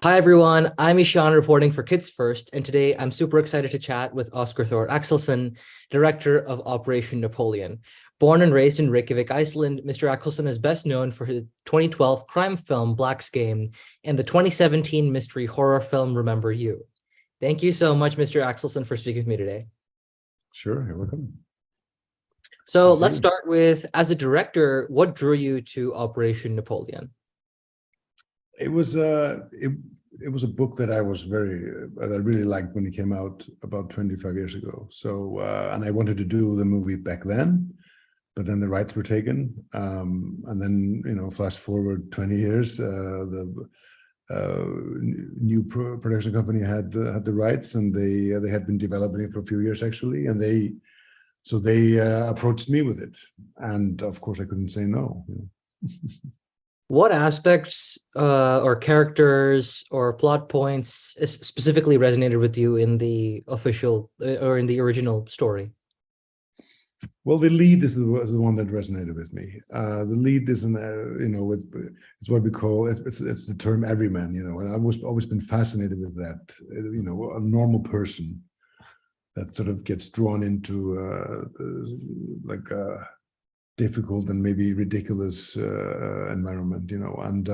Hi everyone, I'm Eshaan reporting for Kids First, and today I'm super excited to chat with Óskar Thór Axelsson, director of Operation Napoleon. Born and raised in Reykjavik, Iceland, Mr. Axelsson is best known for his 2012 crime film Black's Game and the 2017 mystery horror film Remember You. Thank you so much, Mr. Axelsson, for speaking with me today. Sure, you're welcome. So let's start with, as a director, what drew you to Operation Napoleon? It was a book that I really liked when it came out about 25 years ago. So and I wanted to do the movie back then, but then the rights were taken, and then fast forward 20 years, the new production company had the rights, and they had been developing it for a few years actually, and they approached me with it, and of course I couldn't say no. What aspects or characters or plot points specifically resonated with you in the official or in the original story? Well, the lead is the one that resonated with me. The lead is it's what we call it's the term everyman, and I've always been fascinated with that. A normal person that sort of gets drawn into difficult and maybe ridiculous environment, and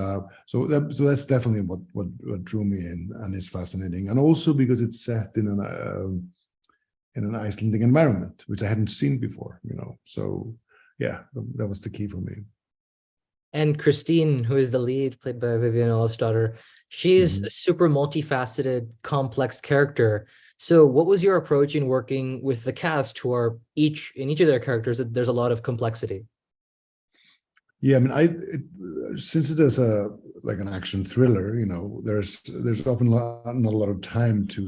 so that's definitely what drew me in, and is fascinating, and also because it's set in an Icelandic environment, which I hadn't seen before, so yeah, that was the key for me. And Kristín, who is the lead, played by Vivian Ólafsdóttir, she's a super multifaceted, complex character. So what was your approach in working with the cast, who are in each of their characters, there's a lot of complexity? Yeah, I mean, since it is like an action thriller, there's often not a lot of time to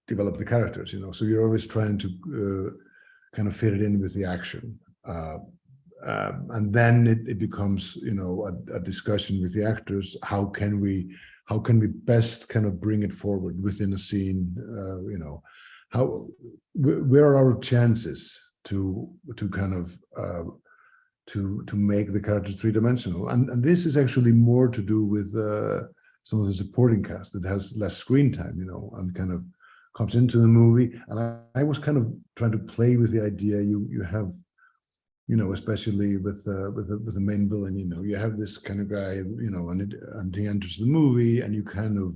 develop the characters, so you're always trying to kind of fit it in with the action. And then it becomes, a discussion with the actors. How can we best kind of bring it forward within a scene? Where are our chances to kind of to make the characters three-dimensional? And this is actually more to do with some of the supporting cast that has less screen time, and kind of comes into the movie. And I was kind of trying to play with the idea. You have, especially with the main villain, you have this kind of guy, and he enters the movie, and you kind of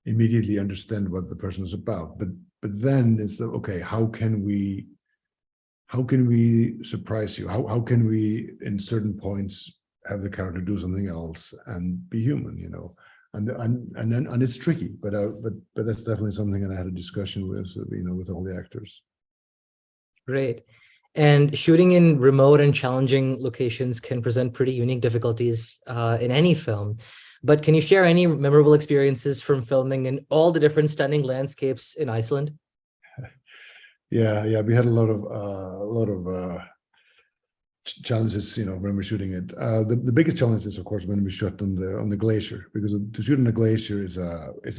immediately understand what the person is about. But then it's okay, how can we surprise you? How can we, in certain points, have the character do something else and be human? And it's tricky, but that's definitely something that I had a discussion with all the actors. Great. And shooting in remote and challenging locations can present pretty unique difficulties in any film. But can you share any memorable experiences from filming in all the different stunning landscapes in Iceland? Yeah, we had a lot of challenges, when we're shooting it. The biggest challenge is, of course, when we shot on the glacier, because to shoot on a glacier is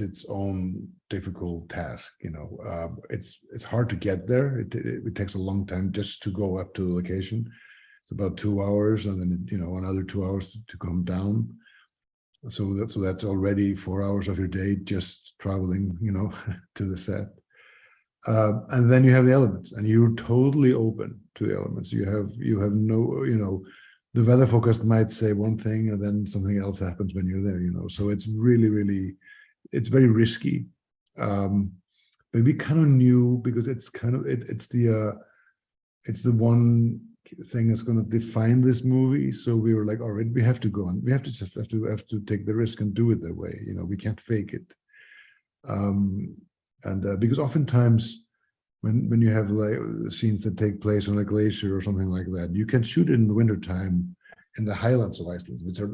its own difficult task. It's hard to get there. It takes a long time just to go up to the location. It's about 2 hours, and then another 2 hours to come down. So that's already 4 hours of your day just traveling, to the set. And then you have the elements, and you're totally open to the elements. You have no, the weather forecast might say one thing, and then something else happens when you're there. So it's really, it's very risky. But we kind of knew, because it's kind of it's the one thing that's going to define this movie. So we were like, all right, we have to go on. We have to take the risk and do it that way. We can't fake it. And because oftentimes when you have like scenes that take place on a glacier or something like that, you can shoot it in the wintertime in the highlands of Iceland, which are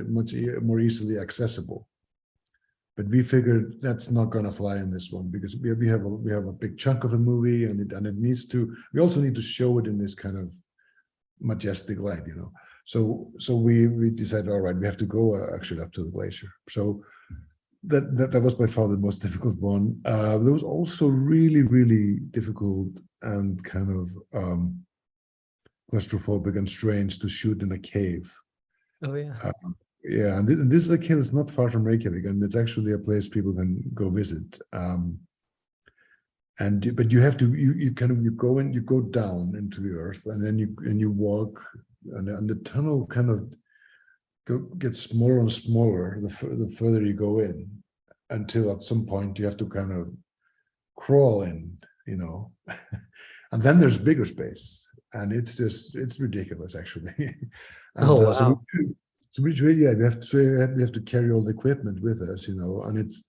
much more easily accessible. But we figured that's not going to fly in this one, because we have a big chunk of the movie, and it needs to. We also need to show it in this kind of majestic light, So we decided, all right, we have to go actually up to the glacier. So that was by far the most difficult one. There was also really difficult and kind of claustrophobic and strange to shoot in a cave. Oh yeah. yeah, and this is a cave that's not far from Reykjavik, and it's actually a place people can go visit. But you have to you go down into the earth, and then you walk, and the tunnel kind of gets smaller and smaller the further you go in, until at some point you have to kind of crawl in, and then there's bigger space, and it's ridiculous actually. And Oh, wow. yeah, we have to carry all the equipment with us, and it's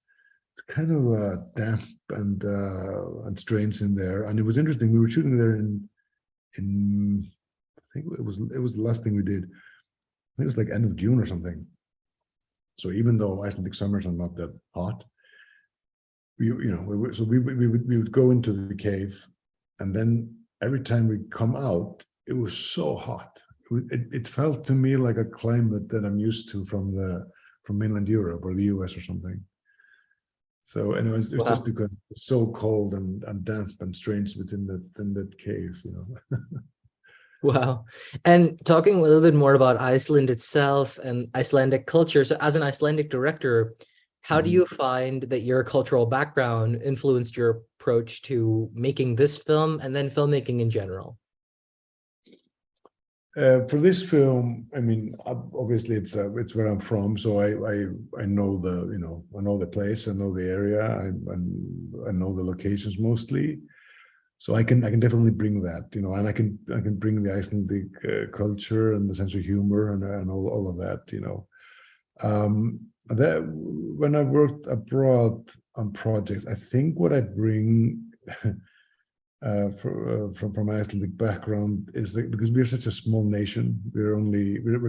kind of damp and strange in there. And it was interesting. We were shooting there in I think it was the last thing we did. I think it was like end of June or something. So even though Icelandic summers are not that hot, we would go into the cave, and then every time we come out, it was so hot. It felt to me like a climate that I'm used to from mainland Europe or the US or something. So, and it was Wow. just because it's so cold and damp and strange within that cave, Wow. And talking a little bit more about Iceland itself and Icelandic culture. So as an Icelandic director, how do you find that your cultural background influenced your approach to making this film and then filmmaking in general? For this film, I mean, obviously it's where I'm from, so I know I know the place, I know the area, I know the locations mostly, so I can definitely bring that, and I can bring the Icelandic culture and the sense of humor and all of that, that when I worked abroad on projects, I think what I bring from my Icelandic background is that because we're such a small nation, we're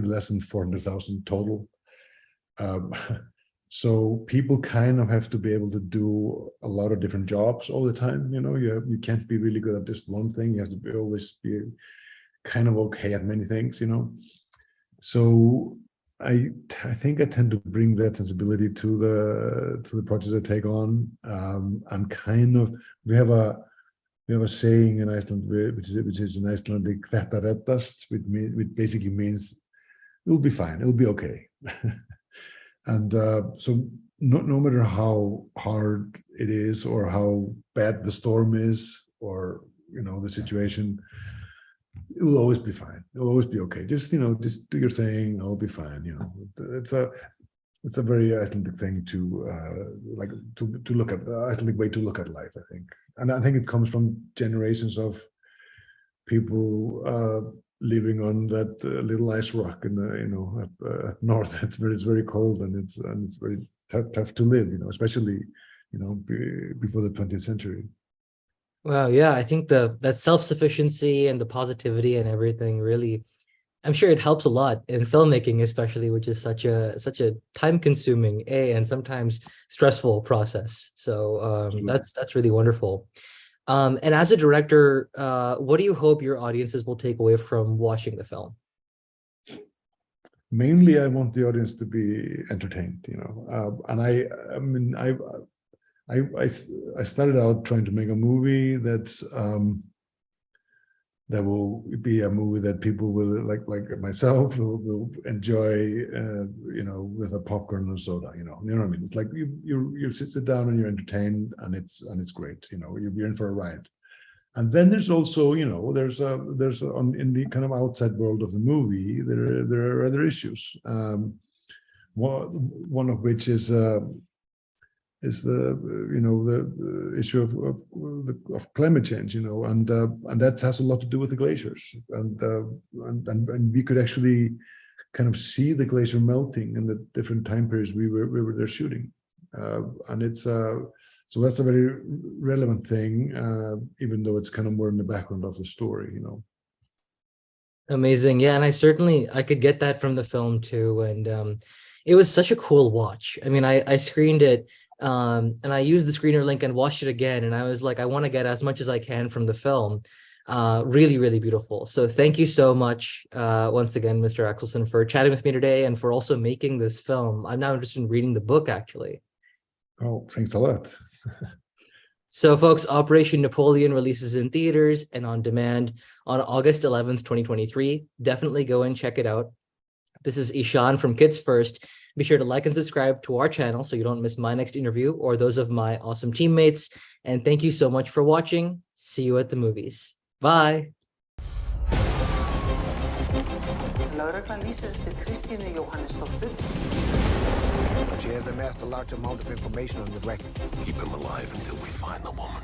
less than 400,000 total. So people kind of have to be able to do a lot of different jobs all the time. You can't be really good at just one thing. You have to always be kind of okay at many things. So I think I tend to bring that sensibility to the projects I take on, and kind of we have a saying in Iceland, which is an Icelandic "Þetta reddast," which basically means it'll be fine, it'll be okay. And so no matter how hard it is or how bad the storm is or the situation, it'll always be fine. It'll always be okay. Just just do your thing. It'll be fine. It's a very Icelandic thing to to look at, the Icelandic way to look at life, I think. And I think it comes from generations of people living on that little ice rock in up north. It's very cold, and it's very tough to live, especially before the 20th century. Wow, yeah, I think that self-sufficiency and the positivity and everything really, I'm sure it helps a lot in filmmaking, especially, which is such a time-consuming and sometimes stressful process. So that's really wonderful. And as a director, what do you hope your audiences will take away from watching the film? Mainly, I want the audience to be entertained, and I started out trying to make a movie that's that will be a movie that people will like myself will enjoy, with a popcorn and soda, you know what I mean? It's like you sit down and you're entertained, and it's great, you're in for a ride. And then there's also, there's in the kind of outside world of the movie, there are other issues. One of which is the issue of climate change, and that has a lot to do with the glaciers, and we could actually kind of see the glacier melting in the different time periods we were there shooting, and it's so that's a very relevant thing, even though it's kind of more in the background of the story. Amazing. Yeah, and I could get that from the film too. And it was such a cool watch. I mean, I screened it, and I used the screener link and watched it again, and I was like, I want to get as much as I can from the film. Really, really beautiful. So thank you so much once again, Mr. Axelsson, for chatting with me today and for also making this film. I'm now interested in reading the book, actually. Oh, thanks a lot. So folks, Operation Napoleon releases in theaters and on demand on August 11th, 2023. Definitely go and check it out. This is Eshaan from Kids First. Be sure to like and subscribe to our channel so you don't miss my next interview or those of my awesome teammates. And thank you so much for watching. See you at the movies. Bye. Lögreglan lýsir eftir Kristínu Jóhannesdóttur. She has amassed a large amount of information on the wreck. Keep him alive until we find the woman.